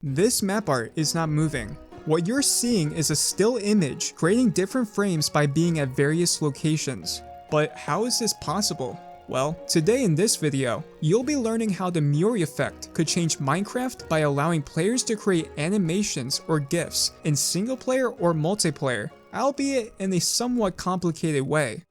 This map art is not moving. What you're seeing is a still image creating different frames by being at various locations. But how is this possible? Well, today in this video, you'll be learning how the MOIRÉ effect could change Minecraft by allowing players to create animations or gifs in single player or multiplayer, albeit in a somewhat complicated way.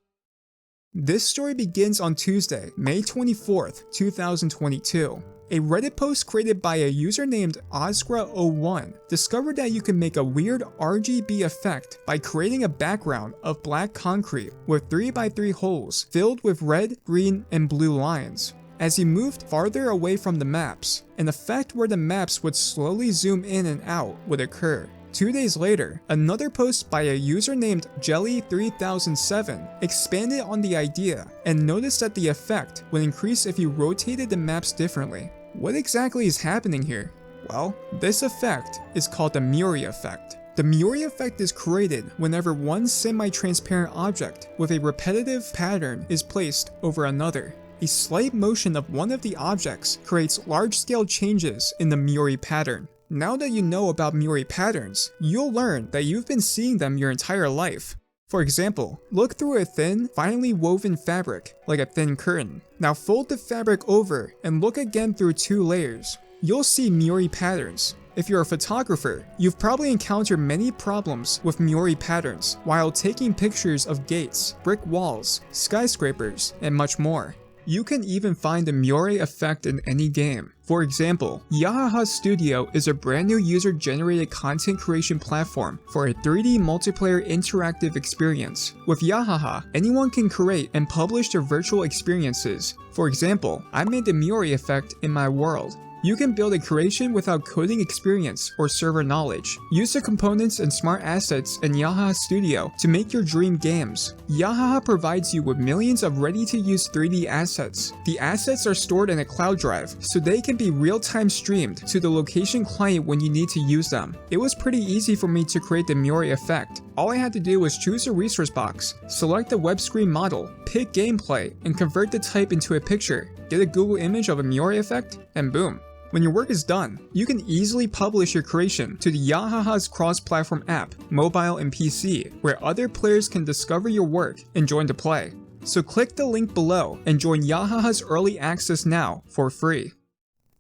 This story begins on Tuesday, May 24th, 2022. A Reddit post created by a user named Osgra01 discovered that you can make a weird RGB effect by creating a background of black concrete with 3x3 holes filled with red, green, and blue lines. As he moved farther away from the maps, an effect where the maps would slowly zoom in and out would occur. 2 days later, another post by a user named Jelly3007 expanded on the idea and noticed that the effect would increase if you rotated the maps differently. What exactly is happening here? Well, this effect is called the MOIRÉ effect. The MOIRÉ effect is created whenever one semi-transparent object with a repetitive pattern is placed over another. A slight motion of one of the objects creates large-scale changes in the MOIRÉ pattern. Now that you know about MOIRÉ patterns, you'll learn that you've been seeing them your entire life. For example, look through a thin, finely woven fabric, like a thin curtain. Now fold the fabric over and look again through 2 layers. You'll see MOIRÉ patterns. If you're a photographer, you've probably encountered many problems with MOIRÉ patterns while taking pictures of gates, brick walls, skyscrapers, and much more. You can even find the MOIRÉ effect in any game. For example, Yahaha Studio is a brand new user-generated content creation platform for a 3D multiplayer interactive experience. With Yahaha, anyone can create and publish their virtual experiences. For example, I made the MOIRÉ effect in my world. You can build a creation without coding experience or server knowledge. Use the components and smart assets in Yahaha Studio to make your dream games. Yahaha provides you with millions of ready-to-use 3D assets. The assets are stored in a cloud drive, so they can be real-time streamed to the location client when you need to use them. It was pretty easy for me to create the MOIRÉ effect. All I had to do was choose a resource box, select the web screen model, pick gameplay, and convert the type into a picture. Get a Google image of a MOIRÉ effect, and boom. When your work is done, you can easily publish your creation to the Yahaha's cross-platform app, mobile and PC, where other players can discover your work and join the play. So click the link below and join Yahaha's early access now for free.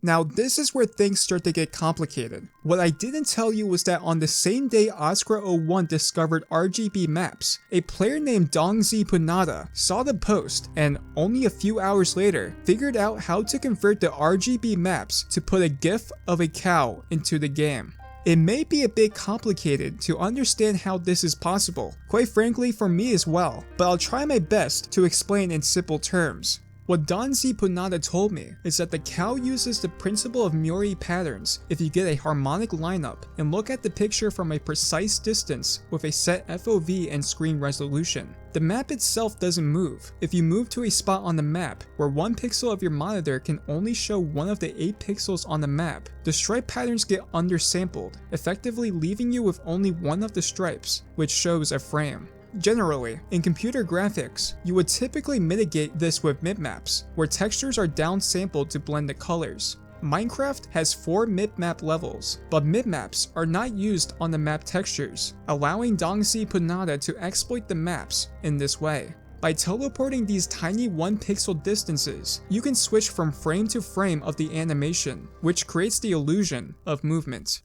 Now this is where things start to get complicated. What I didn't tell you was that on the same day Oscar01 discovered RGB maps, a player named Dongzi Punada saw the post and, only a few hours later, figured out how to convert the RGB maps to put a GIF of a cow into the game. It may be a bit complicated to understand how this is possible, quite frankly for me as well, but I'll try my best to explain in simple terms. What Dongzi Punada told me is that the cow uses the principle of MOIRÉ patterns if you get a harmonic lineup and look at the picture from a precise distance with a set FOV and screen resolution. The map itself doesn't move. If you move to a spot on the map where 1 pixel of your monitor can only show one of the 8 pixels on the map, the stripe patterns get undersampled, effectively leaving you with only one of the stripes, which shows a frame. Generally, in computer graphics, you would typically mitigate this with mipmaps, where textures are downsampled to blend the colors. Minecraft has 4 mipmap levels, but mipmaps are not used on the map textures, allowing Dongzi Punada to exploit the maps in this way. By teleporting these tiny 1 pixel distances, you can switch from frame to frame of the animation, which creates the illusion of movement.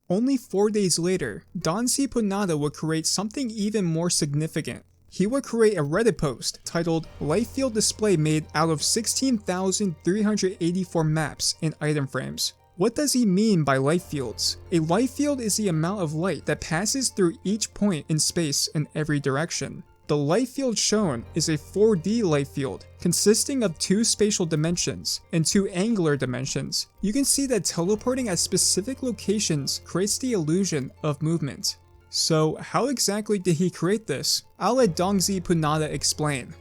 Only 4 days later, Dongzi Punada would create something even more significant. He would create a Reddit post titled "Light Field Display Made Out of 16,384 Maps and Item Frames." What does he mean by light fields? A light field is the amount of light that passes through each point in space in every direction. The light field shown is a 4D light field consisting of 2 spatial dimensions and 2 angular dimensions. You can see that teleporting at specific locations creates the illusion of movement. So how exactly did he create this? I'll let Dongzi Punada explain.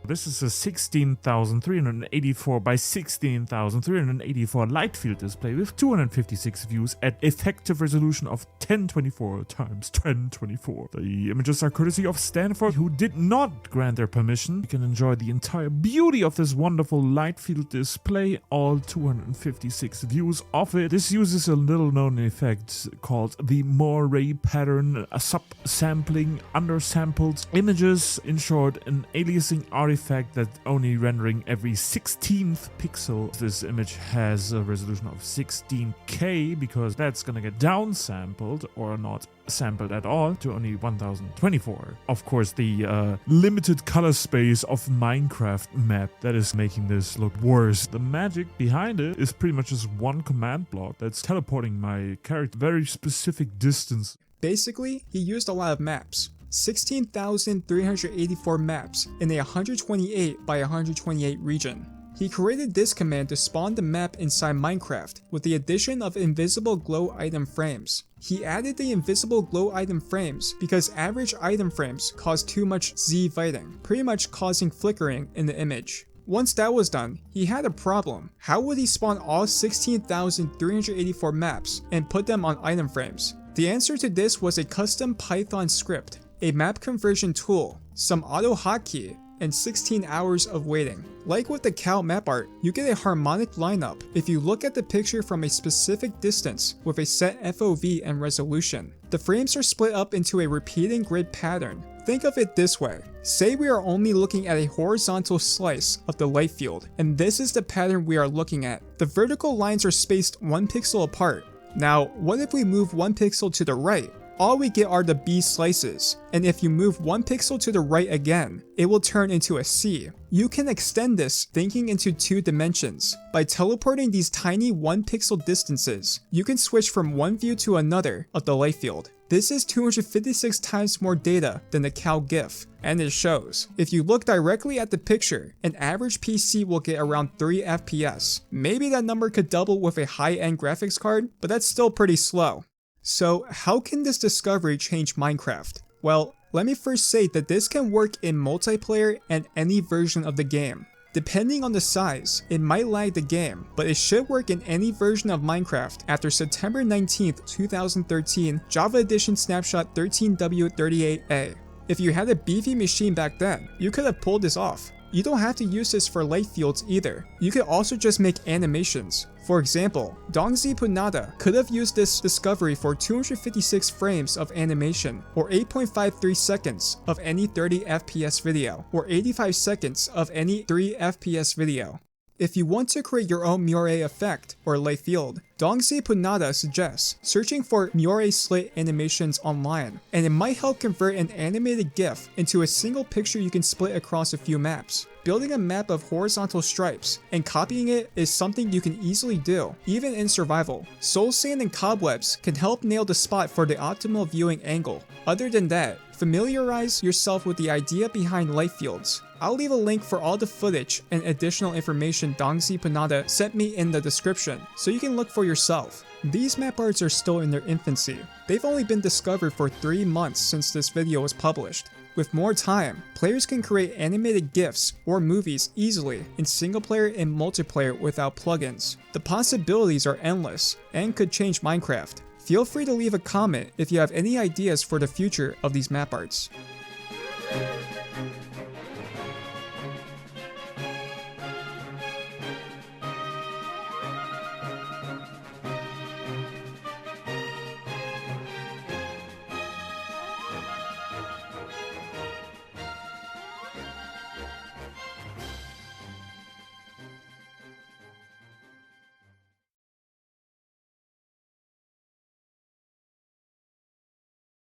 This is a 16,384 by 16,384 light field display with 256 views at effective resolution of 1024 times 1024. The images are courtesy of Stanford, who did not grant their permission. You can enjoy the entire beauty of this wonderful light field display, all 256 views of it. This uses a little known effect called the MOIRÉ pattern, a subsampling undersampled images, in short an aliasing artifact that only rendering every 16th pixel. This image has a resolution of 16K because that's gonna get downsampled or not sampled at all to only 1024. Of course, the limited color space of Minecraft map that is making this look worse. The magic behind it is pretty much just one command block that's teleporting my character very specific distance. Basically, he used a lot of maps. 16,384 maps in a 128 by 128 region. He created this command to spawn the map inside Minecraft with the addition of invisible glow item frames. He added the invisible glow item frames because average item frames cause too much Z-viting, pretty much causing flickering in the image. Once that was done, he had a problem. How would he spawn all 16,384 maps and put them on item frames? The answer to this was a custom Python script, a map conversion tool, some auto hotkey, and 16 hours of waiting. Like with the cow map art, you get a harmonic lineup if you look at the picture from a specific distance with a set FOV and resolution. The frames are split up into a repeating grid pattern. Think of it this way. Say we are only looking at a horizontal slice of the light field, and this is the pattern we are looking at. The vertical lines are spaced 1 pixel apart. Now, what if we move 1 pixel to the right? All we get are the B slices, and if you move 1 pixel to the right again, it will turn into a C. You can extend this thinking into 2 dimensions. By teleporting these tiny 1 pixel distances, you can switch from one view to another of the light field. This is 256 times more data than the cow GIF, and it shows. If you look directly at the picture, an average PC will get around 3 FPS. Maybe that number could double with a high-end graphics card, but that's still pretty slow. So how can this discovery change Minecraft? Well, let me first say that this can work in multiplayer and any version of the game. Depending on the size, it might lag the game, but it should work in any version of Minecraft after September 19th, 2013 Java Edition Snapshot 13W38A. If you had a beefy machine back then, you could have pulled this off. You don't have to use this for light fields either. You could also just make animations. For example, Dongzi Punada could have used this discovery for 256 frames of animation, or 8.53 seconds of any 30 FPS video, or 85 seconds of any 3 FPS video. If you want to create your own MOIRÉ effect or light field, Dongzi Punada suggests searching for MOIRÉ slit animations online, and it might help convert an animated GIF into a single picture you can split across a few maps. Building a map of horizontal stripes and copying it is something you can easily do, even in survival. Soul Sand and Cobwebs can help nail the spot for the optimal viewing angle. Other than that, familiarize yourself with the idea behind light fields. I'll leave a link for all the footage and additional information Dongzi Punada sent me in the description, so you can look for yourself. These map arts are still in their infancy. They've only been discovered for 3 months since this video was published. With more time, players can create animated GIFs or movies easily in single player and multiplayer without plugins. The possibilities are endless and could change Minecraft. Feel free to leave a comment if you have any ideas for the future of these map arts.